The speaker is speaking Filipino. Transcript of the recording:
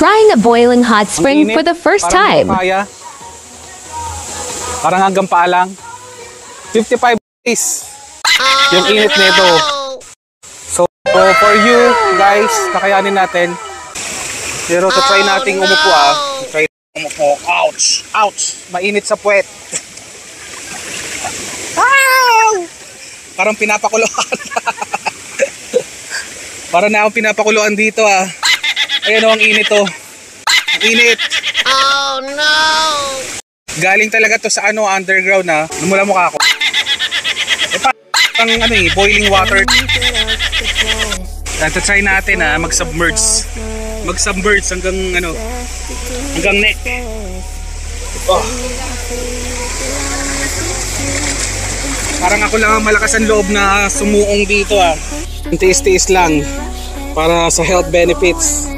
Trying a boiling hot spring init. for the first Parang time. Kaya. Parang hanggang paa lang. 55 days. Yung init nito. So for you guys, kakayanin natin. Pero try nating umupo Try umupo. Ouch! Ouch! Mainit sa puwet. Parang pinapakuluan. Parang na akong pinapakuluan dito Ayan ang init Ang init. Oh no! Galing talaga to sa underground Namula mukha ko. Parang boiling water. Ito try natin mag-submerge. Mag-submerge hanggang hanggang neck. Parang ako lang ang malakas ang loob na sumuong dito Tiis-tiis lang para sa health benefits.